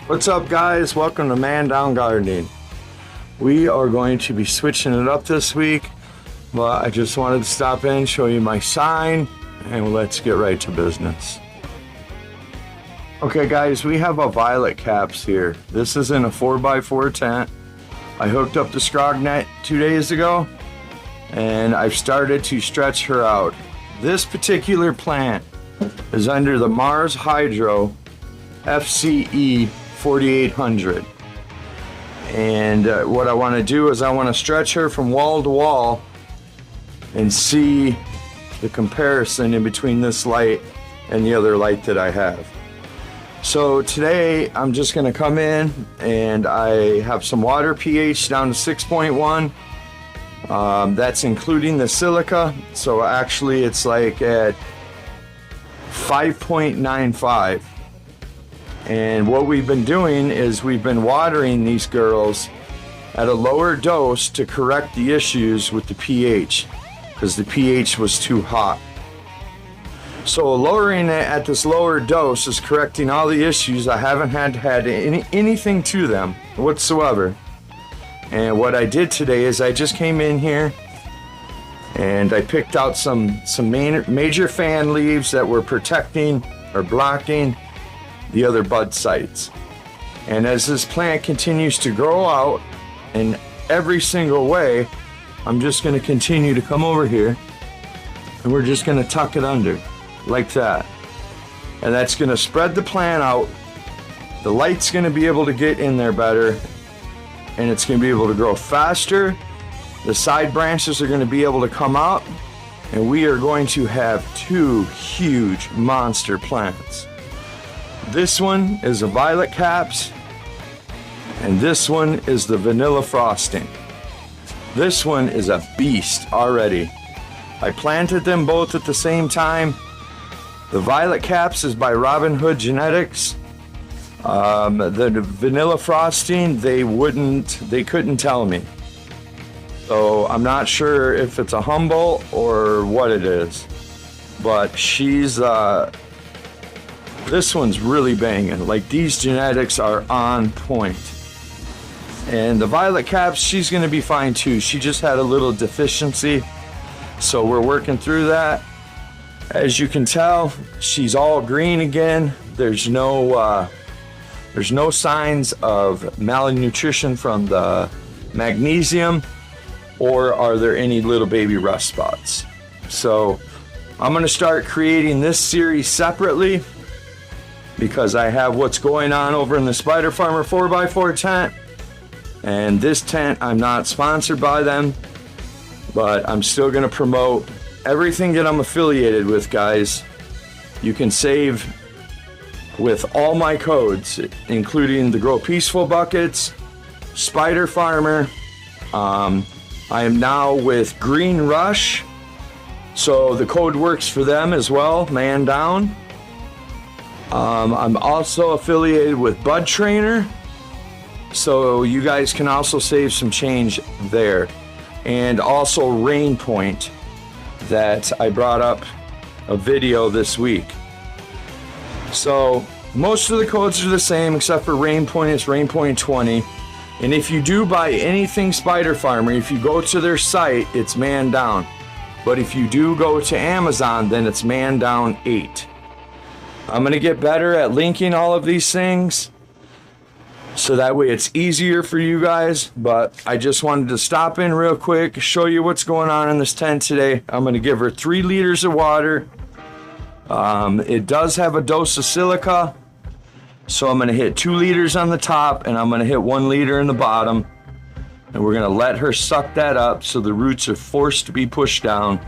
What's up, guys? Welcome to Man Down Gardening. We are going to be switching it up this week, but I just wanted to stop in, show you my sign, and let's get right to business. Okay, guys, we have a violet caps here. This is in a 4x4 tent. I hooked up the scrog net 2 days ago, and I've started to stretch her out. This particular plant is under the Mars Hydro FCE 4800, and what I want to do is I want to stretch her from wall to wall and see the comparison in between this light and the other light that I have. So today I'm just going to come in and I have some water pH down to 6.1. That's including the silica, so actually it's like at 5.95. And what we've been doing is we've been watering these girls at a lower dose to correct the issues with the pH, because the pH was too hot. So lowering it at this lower dose is correcting all the issues. I haven't had anything to them whatsoever. And what I did today is I just came in here and I picked out some major fan leaves that were protecting or blocking the other bud sites. And as this plant continues to grow out in every single way, I'm just going to continue to come over here and we're just going to tuck it under like that. And that's going to spread the plant out. The light's going to be able to get in there better, and it's going to be able to grow faster. The side branches are going to be able to come out, and we are going to have two huge monster plants. This one is a violet caps, and this one is the vanilla frosting. This one is a beast already. I planted them both at the same time. The violet caps is by Robin Hood Genetics. The vanilla frosting, they couldn't tell me. So I'm not sure if it's a Humboldt or what it is, but she's this one's really banging. Like, these genetics are on point. And the violet caps, she's going to be fine too. She just had a little deficiency, so we're working through that. As you can tell, she's all green again. There's no signs of malnutrition from the magnesium, or are there any little baby rust spots. So I'm going to start creating this series separately, because I have what's going on over in the Spider Farmer 4x4 tent. And this tent, I'm not sponsored by them, but I'm still going to promote everything that I'm affiliated with, guys. You can save with all my codes, including the Grow Peaceful buckets, Spider Farmer. I am now with Green Rush, so the code works for them as well, Man Down. I'm also affiliated with Bud Trainer, so you guys can also save some change there. And also Rain Point, that I brought up a video this week. So most of the codes are the same except for Rain Point. It's Rain Point 20. And if you do buy anything Spider Farmer, if you go to their site, it's Man Down. But if you do go to Amazon, then it's Man Down 8. I'm going to get better at linking all of these things, so that way it's easier for you guys. But I just wanted to stop in real quick, show you what's going on in this tent today. I'm going to give her 3 liters of water. It does have a dose of silica, so I'm going to hit 2 liters on the top, and I'm going to hit 1 liter in the bottom. And we're going to let her suck that up so the roots are forced to be pushed down.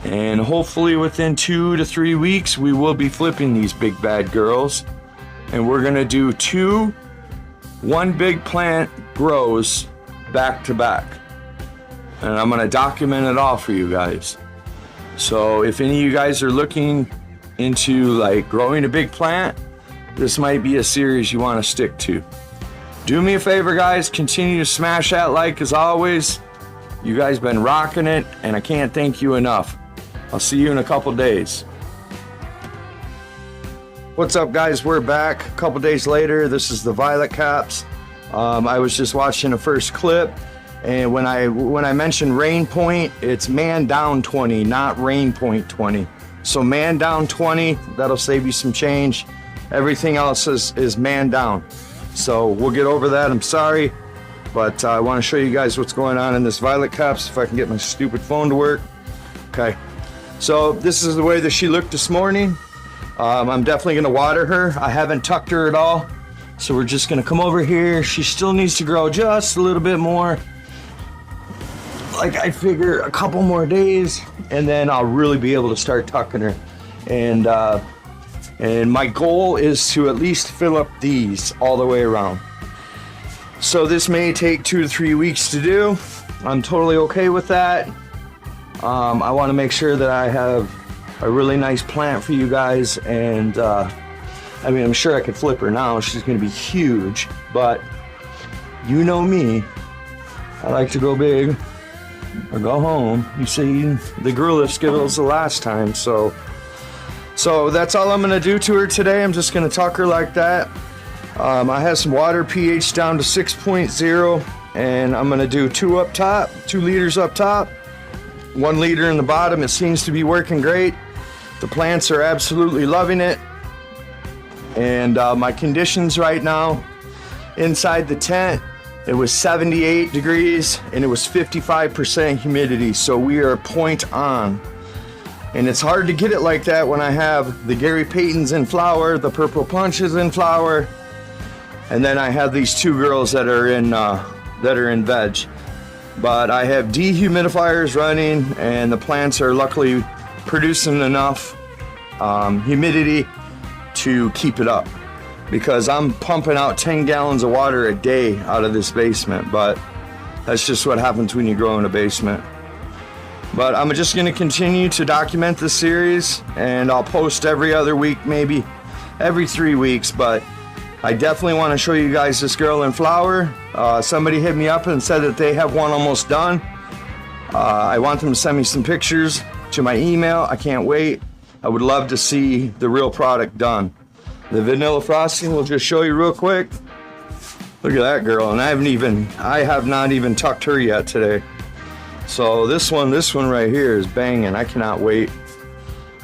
And hopefully within 2 to 3 weeks, we will be flipping these big bad girls. And we're going to do 2 one big plant grows back to back. And I'm going to document it all for you guys. So if any of you guys are looking into like growing a big plant, this might be a series you want to stick to. Do me a favor, guys, continue to smash that like as always. You guys been rocking it, and I can't thank you enough. I'll see you in a couple days. What's up, guys? We're back a couple days later. This is the Violet Caps. I was just watching the first clip, and when I mentioned rain point, it's man down 20, not rain point 20. So man down 20, that'll save you some change. Everything else is man down. So we'll get over that. I'm sorry, but I want to show you guys what's going on in this Violet Caps, if I can get my stupid phone to work. Okay, so this is the way that she looked this morning. I'm definitely going to water her. I haven't tucked her at all. So we're just going to come over here. She still needs to grow just a little bit more. Like, I figure a couple more days, and then I'll really be able to start tucking her. And my goal is to at least fill up these all the way around. So this may take 2 to 3 weeks to do. I'm totally okay with that. I want to make sure that I have a really nice plant for you guys, and I mean, I'm sure I could flip her now. She's going to be huge, but you know me, I like to go big or go home. You see, the gorilla Skittles the last time, so that's all I'm going to do to her today. I'm just going to tuck her like that. I have some water pH down to 6.0, and I'm going to do 2 up top, 2 liters up top, 1 liter in the bottom. It seems to be working great. The plants are absolutely loving it. And my conditions right now inside the tent, it was 78 degrees and it was 55% humidity. So we are point on. And it's hard to get it like that when I have the Gary Paytons in flower, the Purple Punches in flower, and then I have these 2 girls that are in veg. But I have dehumidifiers running, and the plants are luckily producing enough humidity to keep it up, because I'm pumping out 10 gallons of water a day out of this basement, but that's just what happens when you grow in a basement. But I'm just going to continue to document this series, and I'll post every other week, maybe every 3 weeks, but I definitely want to show you guys this girl in flower. Somebody hit me up and said that they have one almost done. I want them to send me some pictures to my email. I can't wait. I would love to see the real product done. The vanilla frosting, we'll just show you real quick. Look at that girl, and I have not even tucked her yet today. So this one right here is banging. I cannot wait.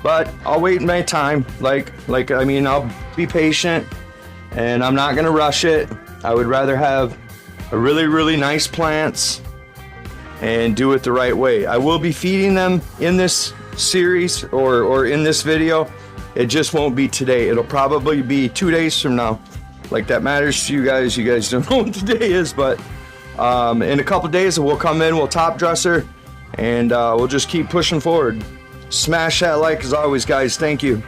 But I'll wait my time. I mean, I'll be patient, and I'm not gonna rush it. I would rather have a really, really nice plants and do it the right way. I will be feeding them in this series or in this video. It just won't be today. It'll probably be 2 days from now. Like, that matters to you guys. You guys don't know what the day is, but in a couple days we'll come in, we'll top dress her, and we'll just keep pushing forward. Smash that like as always, guys. Thank you.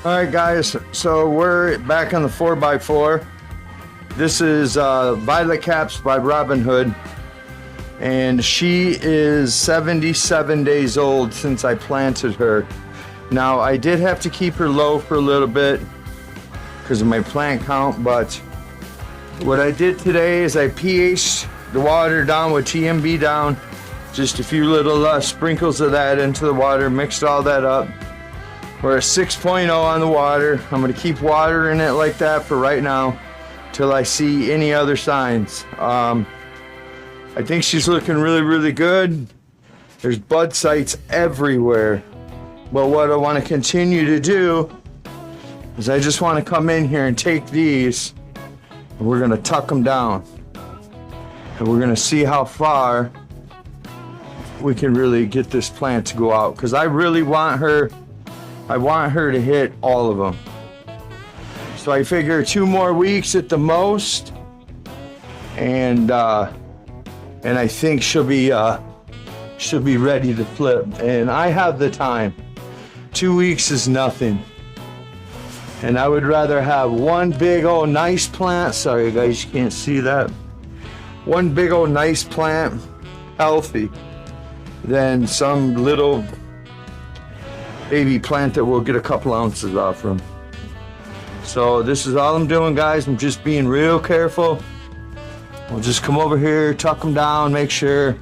All right, guys, so we're back on the 4x4. This is Violet Caps by Robin Hood, and she is 77 days old since I planted her. Now, I did have to keep her low for a little bit because of my plant count, but what I did today is I pH'd the water down with TMB down, just a few little sprinkles of that into the water, mixed all that up. We're at 6.0 on the water. I'm going to keep watering it like that for right now till I see any other signs. I think she's looking really, really good. There's bud sites everywhere. But what I want to continue to do is I just want to come in here and take these, and we're going to tuck them down. And we're going to see how far we can really get this plant to go out. Because I really want her, to hit all of them. So I figure 2 more weeks at the most. And I think she'll be ready to flip. And I have the time. 2 weeks is nothing. And I would rather have one big old nice plant. Sorry guys, you can't see that. One big old nice plant, healthy, than some little baby plant that we'll get a couple ounces off from. So this is all I'm doing, guys. I'm just being real careful. We'll just come over here, tuck them down, make sure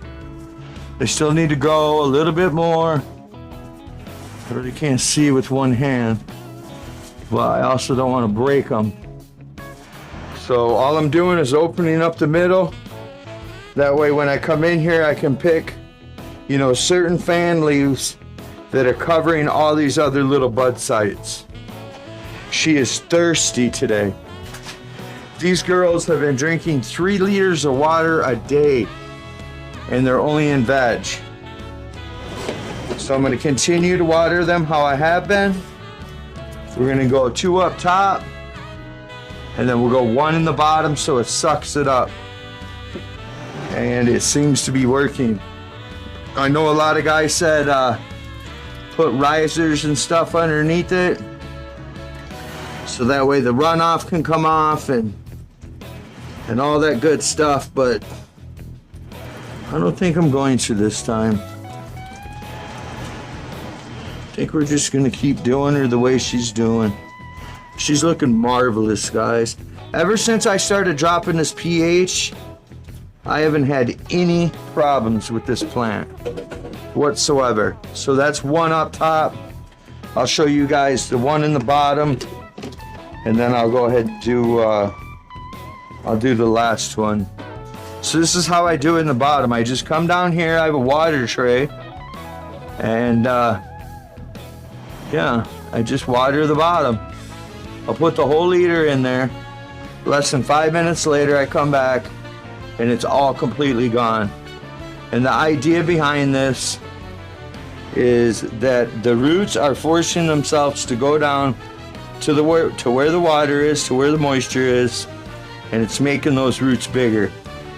they still need to grow a little bit more. I really can't see with one hand. but I also don't want to break them. So all I'm doing is opening up the middle. That way when I come in here, I can pick, you know, certain fan leaves that are covering all these other little bud sites. She is thirsty today. These girls have been drinking 3 liters of water a day, and they're only in veg. So I'm going to continue to water them how I have been. We're going to go 2 up top, and then we'll go 1 in the bottom so it sucks it up. And it seems to be working. I know a lot of guys said put risers and stuff underneath it, so that way the runoff can come off and all that good stuff, but I don't think I'm going to this time. I think we're just gonna keep doing her the way she's doing. She's looking marvelous, guys. Ever since I started dropping this pH, I haven't had any problems with this plant whatsoever. So that's 1 up top. I'll show you guys the 1 in the bottom, and then I'll go ahead and do I'll do the last one. So this is how I do it in the bottom. I just come down here, I have a water tray, and yeah, I just water the bottom. I'll put the whole liter in there. Less than 5 minutes later, I come back and it's all completely gone. And the idea behind this is that the roots are forcing themselves to go down to where the water is, to where the moisture is, and it's making those roots bigger.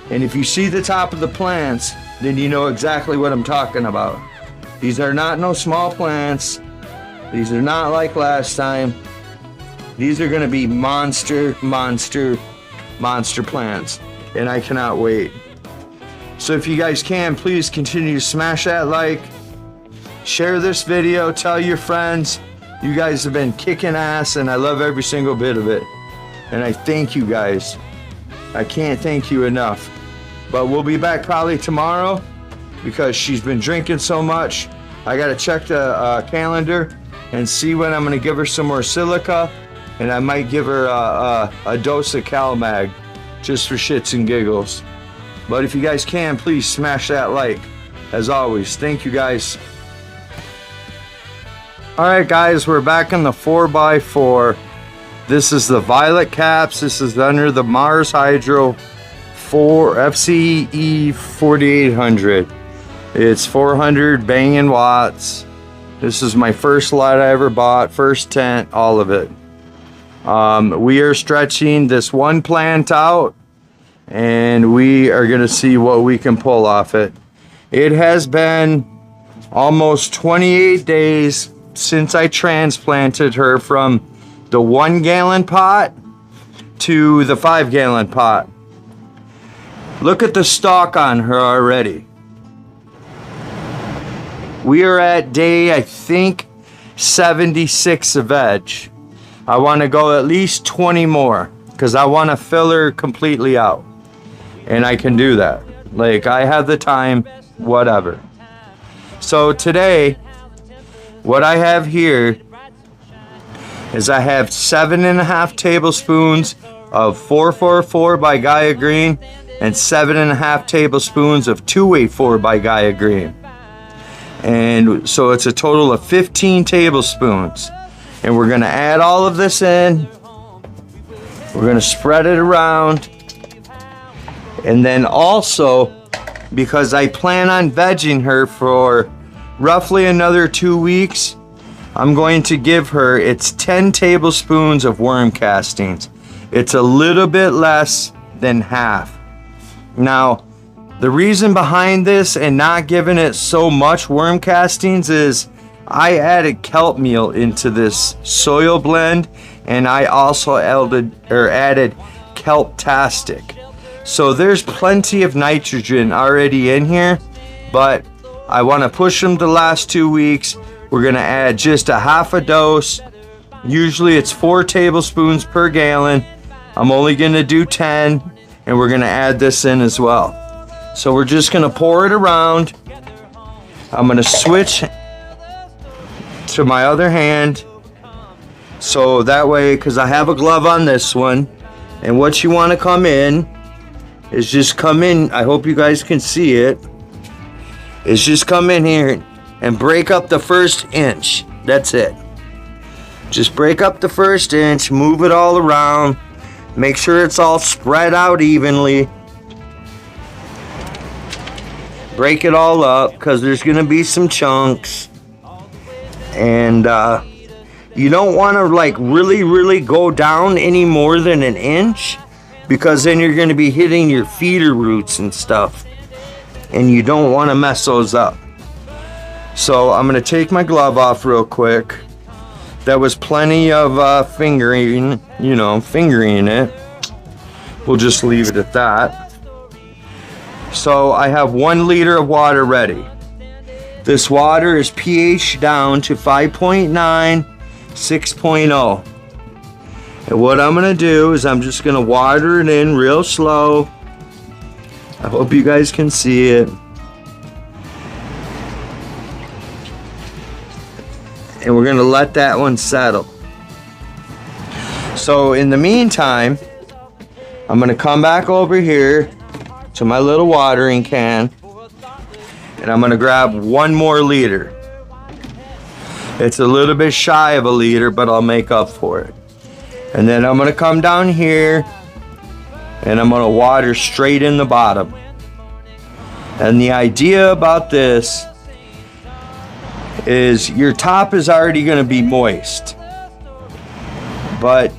And if you see the top of the plants, then you know exactly what I'm talking about. These are not no small plants. These are not like last time. These are gonna be monster plants, and I cannot wait. So if you guys can, please continue to smash that like, share this video, tell your friends. You guys have been kicking ass, and I love every single bit of it. And I thank you guys. I can't thank you enough. But we'll be back probably tomorrow because she's been drinking so much. I gotta check the calendar and see when I'm gonna give her some more silica, and I might give her a dose of CalMag just for shits and giggles. But if you guys can, please smash that like. As always, thank you guys. Alright guys, we're back in the 4x4. This is the Violet Caps. This is under the Mars Hydro FCE 4800. It's 400 banging watts. This is my first light I ever bought, first tent, all of it. We are stretching this one plant out, and we are going to see what we can pull off it. It has been almost 28 days since I transplanted her from the 1 gallon pot to the 5 gallon pot. Look at the stalk on her already. We are at day, I think, 76 of veg. I want to go at least 20 more because I want to fill her completely out. And I can do that. Like, I have the time, whatever. So today, what I have here is I have 7.5 tablespoons of 444 by Gaia Green and 7.5 tablespoons of 284 by Gaia Green. And so it's a total of 15 tablespoons. And we're gonna add all of this in. We're gonna spread it around. And then also, because I plan on vegging her for roughly another 2 weeks, I'm going to give her, it's 10 tablespoons of worm castings. It's a little bit less than half. Now, the reason behind this and not giving it so much worm castings is I added kelp meal into this soil blend, and I also added kelp-tastic. So there's plenty of nitrogen already in here, but I want to push them the last 2 weeks. We're going to add just a half a dose. Usually it's 4 tablespoons per gallon. I'm only going to do 10, and we're going to add this in as well. So we're just going to pour it around. I'm going to switch to my other hand So that way, because I have a glove on this one, and what you want to come in is just come in. I hope you guys can see it. Is just come in here and break up the first inch. That's it. Just break up the first inch, move it all around, make sure it's all spread out evenly. Break it all up because there's going to be some chunks. And you don't want to like really go down any more than an inch, because then you're going to be hitting your feeder roots and stuff. And you don't want to mess those up. So I'm going to take my glove off real quick. That was plenty of fingering, fingering it. We'll just leave it at that. So I have 1 liter of water ready. This water is pH down to 5.9, 6.0. And what I'm going to do is I'm just going to water it in real slow. I hope you guys can see it. And we're going to let that one settle. So in the meantime, I'm going to come back over here to my little watering can, and I'm going to grab 1 more liter. It's a little bit shy of a liter, but I'll make up for it. And then I'm going to come down here and I'm going to water straight in the bottom. And the idea about this is your top is already going to be moist, but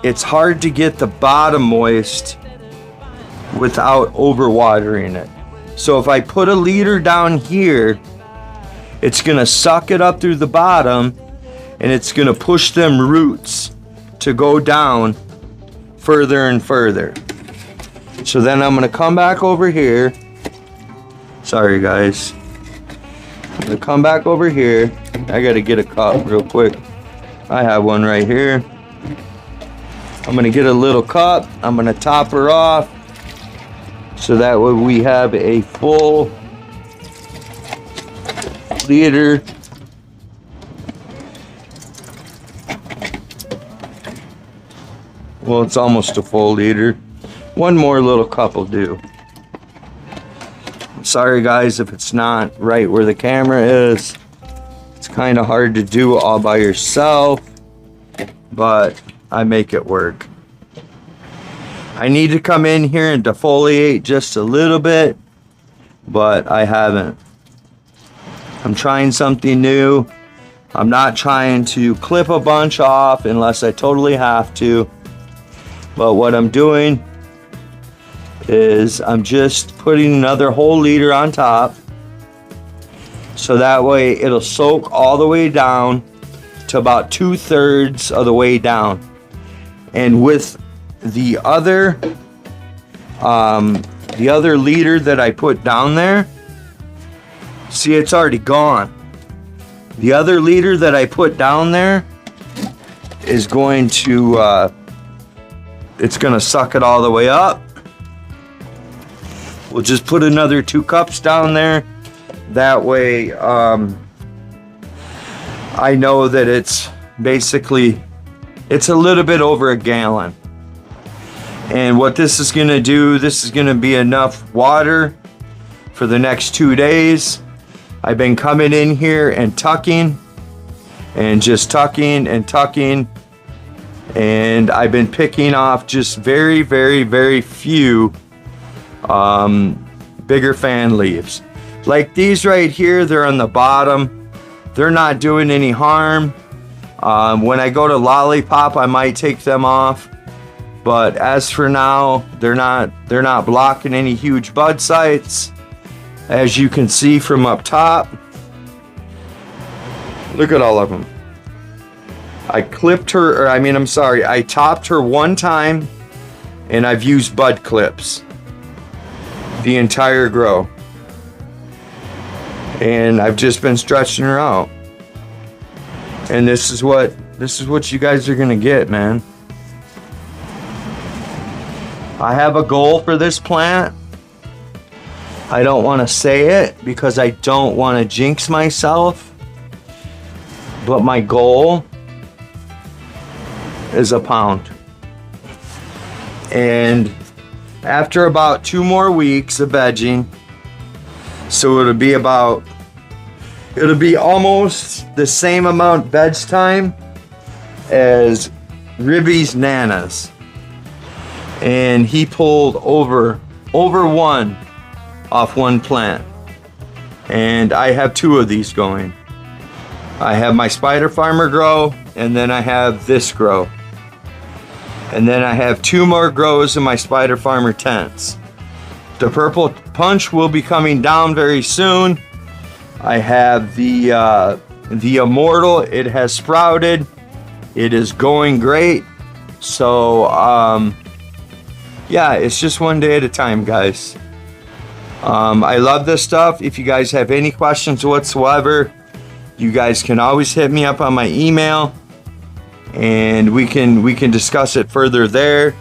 it's hard to get the bottom moist without overwatering it. So if I put a liter down here, it's going to suck it up through the bottom, and it's going to push them roots to go down further and further. So then I'm going to come back over here. Sorry guys. I'm going to come back over here. I got to get a cup real quick. I have one right here. I'm going to get a little cup. I'm going to top her off, so that way we have a full liter. Well, it's almost a full liter. 1 more little cup will do. Sorry guys if it's not right where the camera is. It's kind of hard to do all by yourself, but I make it work. I need to come in here and defoliate just a little bit, but I haven't. I'm trying something new. I'm not trying to clip a bunch off unless I totally have to. But what I'm doing is I'm just putting another whole liter on top, so that way it'll soak all the way down to about 2/3 of the way down. And with the other liter that I put down there, see, it's already gone. The other liter that I put down there is going to it's gonna suck it all the way up. We'll just put another 2 cups down there. That way I know that it's basically, it's a little bit over a gallon. And what this is going to do, this is going to be enough water for the next 2 days. I've been coming in here and tucking, and just tucking and tucking. And I've been picking off just very few bigger fan leaves. Like these right here, they're on the bottom. They're not doing any harm. When I go to lollipop, I might take them off. But as for now, they're not blocking any huge bud sites. As you can see from up top, look at all of them. I clipped her, I topped her 1 time, and I've used bud clips the entire grow. And I've just been stretching her out. And this is what you guys are gonna get, man. I have a goal for this plant. I don't want to say it because I don't want to jinx myself. But my goal is a pound. And after about 2 more weeks of vegging, so it'll be almost the same amount veg time as Ribby's Nanas. And he pulled over 1 off 1 plant. And I have 2 of these going. I have my Spider Farmer grow, and then I have this grow. And then I have 2 more grows in my Spider Farmer tents. The Purple Punch will be coming down very soon. I have the Immortal. It has sprouted. It is going great. So, yeah, it's just one day at a time, guys. I love this stuff. If you guys have any questions whatsoever, you guys can always hit me up on my email, and we can discuss it further there.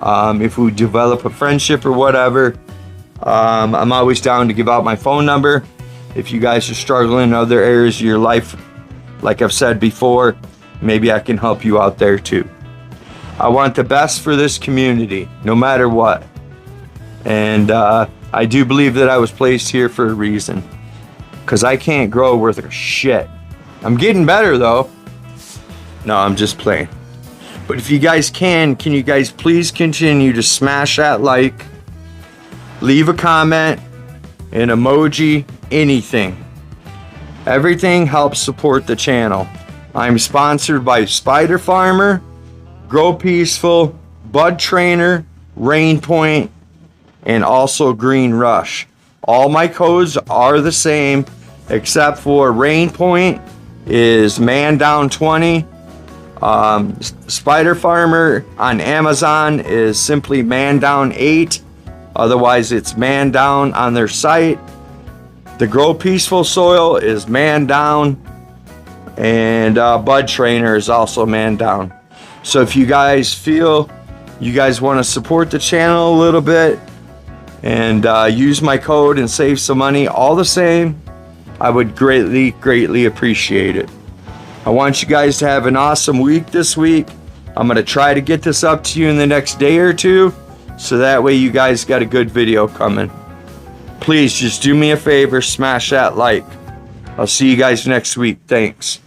If we develop a friendship or whatever, I'm always down to give out my phone number. If you guys are struggling in other areas of your life, like I've said before, maybe I can help you out there too. I want the best for this community, no matter what. And I do believe that I was placed here for a reason, because I can't grow worth a shit. I'm getting better though. No, I'm just playing. But if you guys can you guys please continue to smash that like, leave a comment, an emoji, anything. Everything helps support the channel. I'm sponsored by Spider Farmer, Grow Peaceful, Bud Trainer, Rain Point, and also Green Rush. All my codes are the same, except for Rain Point is Man Down 20. Spider Farmer on Amazon is simply Man Down 8. Otherwise, it's Man Down on their site. The Grow Peaceful soil is Man Down, and Bud Trainer is also Man Down. So if you guys feel you guys want to support the channel a little bit and use my code and save some money all the same, I would greatly appreciate it. I want you guys to have an awesome week this week. I'm going to try to get this up to you in the next day or 2, so that way you guys got a good video coming. Please just do me a favor, smash that like. I'll see you guys next week. Thanks.